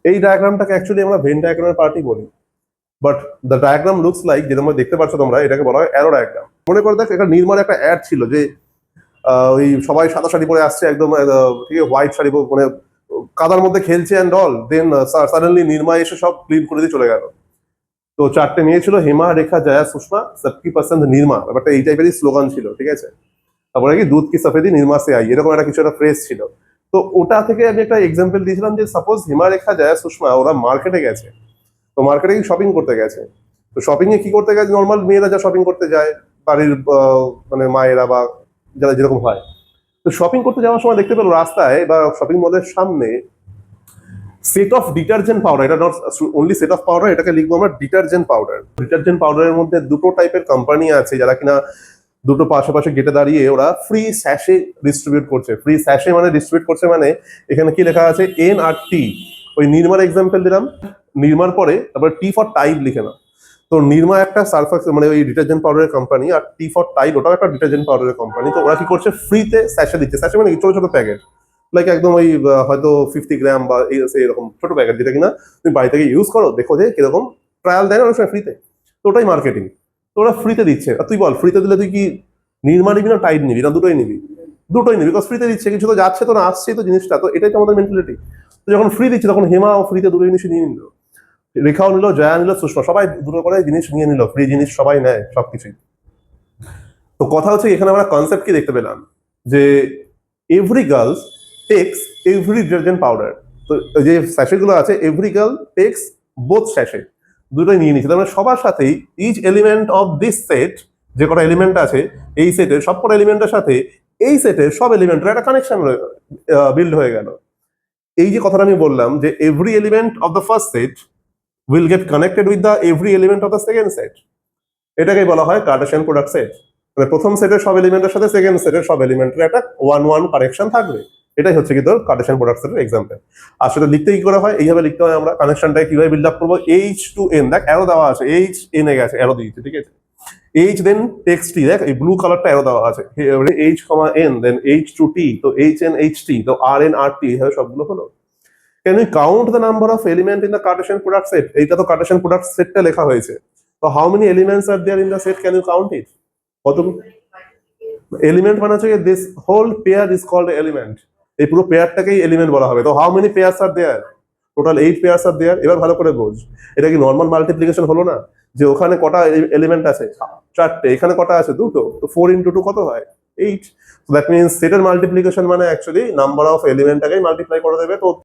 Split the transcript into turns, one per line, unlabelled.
এই ডায়াগ্রামটাকে অ্যাকচুয়ালি আমরা ভেন ডায়াগ্রামের পার্টই বলি, but the diagram looks like, যেটা তোমরা দেখতে পাচ্ছ তোমরা, এটাকে বলা হয় অ্যারো ডায়াগ্রাম। মনে করে দেখ, একটা নির্মার একটা অ্যাড ছিল যে ওই সবাই সাদা শাড়ি পরে আসছে একদম, ঠিক আছে, হোয়াইট শাড়ি মানে কাদার মধ্যে খেলছে and all, then suddenly Nirma এসে সব ক্লিন করে দিয়ে চলে গেল। তো চারটে মেয়ে ছিল, হেমা, রেখা, জয়া, সুষমা, সবকি পছন্দ নির্মা, ব্যাপারটা এই টাইপেরই স্লোগান ছিল, ঠিক আছে। তারপরে কি দুধ কি সফেদি নির্মা সে আই, এরকম একটা কিছু একটা ফ্রেজ ছিল। তো ওটা থেকে আমি একটা এক্সাম্পল দিয়েছিলাম যে সাপোজ হিমা, রেখা, জয়া, সুষমা ওরা মার্কেটে গেছে। তো মার্কেটে কি শপিং করতে গেছে। তো শপিং এ কি করতে গেছে, নর্মাল মেয়েরা যা শপিং করতে যায়, বাড়ির মানে মায়েরা বা যারা যেরকম হয়। তো শপিং করতে যাওয়ার সময় দেখতে পেলো রাস্তায় বা শপিং মলের সামনে সেট অফ ডিটারজেন্ট পাউডার। এটা not only set of powder, এটাকে লিখবো আমরা ডিটারজেন্ট পাউডার। ডিটারজেন্ট পাউডারের মধ্যে দুটো টাইপের কোম্পানি আছে যারা কিনা দুটো পাশাপাশি গেটে দাঁড়িয়ে ওরা ফ্রি স্যাশে ডিস্ট্রিবিউট করছে। ফ্রি স্যাশে মানে ডিস্ট্রিবিউট করছে মানে এখানে কি লেখা আছে, এন আর টি। ওই নির্মার এক্সাম্পল দিলাম, নির্মার পরে তারপরে টি ফর টাইড লিখে নাও। তো নির্মা একটা সার্ফেক্স মানে ওই ডিটারজেন্ট পাউডারের কোম্পানি, আর টি ফর টাইড ওটাও একটা ডিটারজেন্ট পাউডারের কোম্পানি। তো ওরা কি করছে, ফ্রিতে স্যাশে দিচ্ছে। স্যাশে মানে ছোট ছোট প্যাকেট, লাইক একদম ওই হয়তো 50 গ্রাম বা এরকম ছোট প্যাকেট, যেটা কিনা তুমি বাড়ি থেকে ইউজ করো, দেখো যে কিরকম ট্রায়াল দেয় না অনেক সময় ফ্রিতে। তো ওটাই মার্কেটিং। তো ওরা ফ্রিতে দিচ্ছে। আর তুই বল, ফ্রিতে দিলে তুই কি নির্মা নিবি না টাইড নিবি, না দুটোই নিবি? দুটোই নিবি, বিকজ ফ্রিতে দিচ্ছে, কিছু তো যাচ্ছে তো না, আসছেই তো জিনিসটা। তো এটাই তো আমাদের মেন্টালিটি। তো যখন ফ্রি দিচ্ছে তখন হেমা ও ফ্রিতে দুটো জিনিসই নিয়ে নিল, রেখাও নিল, জয়া নিল, সুষমা, সবাই দুটো করে জিনিস নিয়ে নিল। ফ্রি জিনিস সবাই নেয় সবকিছুই। তো কথা হচ্ছে এখানে আমরা কনসেপ্ট কি দেখতে পেলাম, যে every girls takes every detergent powder. তো যে স্যাশে গুলো আছে, every girl takes both sachet, দুটোই নিয়ে নিচ্ছে। তার মানে সবার সাথেই each element of this set, যে কটা এলিমেন্ট আছে এই সেটের, সব কটা এলিমেন্টের সাথে এই সেটের সব এলিমেন্টের একটা কানেকশন বিল্ড হয়ে গেল। এই যে কথাটা আমি বললাম যে every element of the first set will get connected with the every element of the second set, এটাকেই বলা হয় কার্টেশিয়ান প্রোডাক্ট সেট। মানে প্রথম সেটের সব এলিমেন্টের সাথে সেকেন্ড সেটের সব এলিমেন্টের একটা ওয়ান ওয়ান কানেকশন থাকবে। এটাই হচ্ছে কি তোর কার্টেশিয়ান প্রোডাক্ট সেটের এক্সাম্পল। আর সেটা লিখতে কি করে হয়, এইভাবে লিখতে হয়। আমরা কানেকশনটাকে কিভাবে বিল্ড আপ করবো, এইচ টু এন, দেখ অ্যারো দেওয়া আছে, এইচ এন এ গেছে, অ্যারো দিয়েছে, ঠিক আছে। এইচ দেন টেক্স টি, দেখ এই ব্লু কালারটা অ্যারো দেওয়া আছে, এইচ কমা এন দেন এইচ টু টি, তো এইচ এন এইচ টি, তো আর এন আর টি, এইভাবে সবগুলো হলো। Can you count the number of element in the Cartesian product set? এইটা তো কার্টেশিয়ান প্রোডাক্ট সেটটা লেখা হয়েছে। তো how many elements are there in the set, can you count it? কত এলিমেন্ট মানে হচ্ছে this whole pair is called element. এই পুরো পেয়ারটাকেই এলিমেন্ট বলা হবে। তো how many pairs are there? Total 8 pairs are there. এবার ভালো করে বোঝ, এটা কি নর্মাল মাল্টিপ্লিকেশন হলো না? যে ওখানে কটা এলিমেন্ট আছে, চারটে, এখানে কটা আছে, দুটো। তো 4 ইন্টু 2 কত হয়? 8। দ্যাট মিনস সেটের মাল্টিপ্লিকেশন মানে অ্যাকচুয়ালি নাম্বার অফ এলিমেন্টটাকেই মাল্টিপ্লাই করে দেবে। তো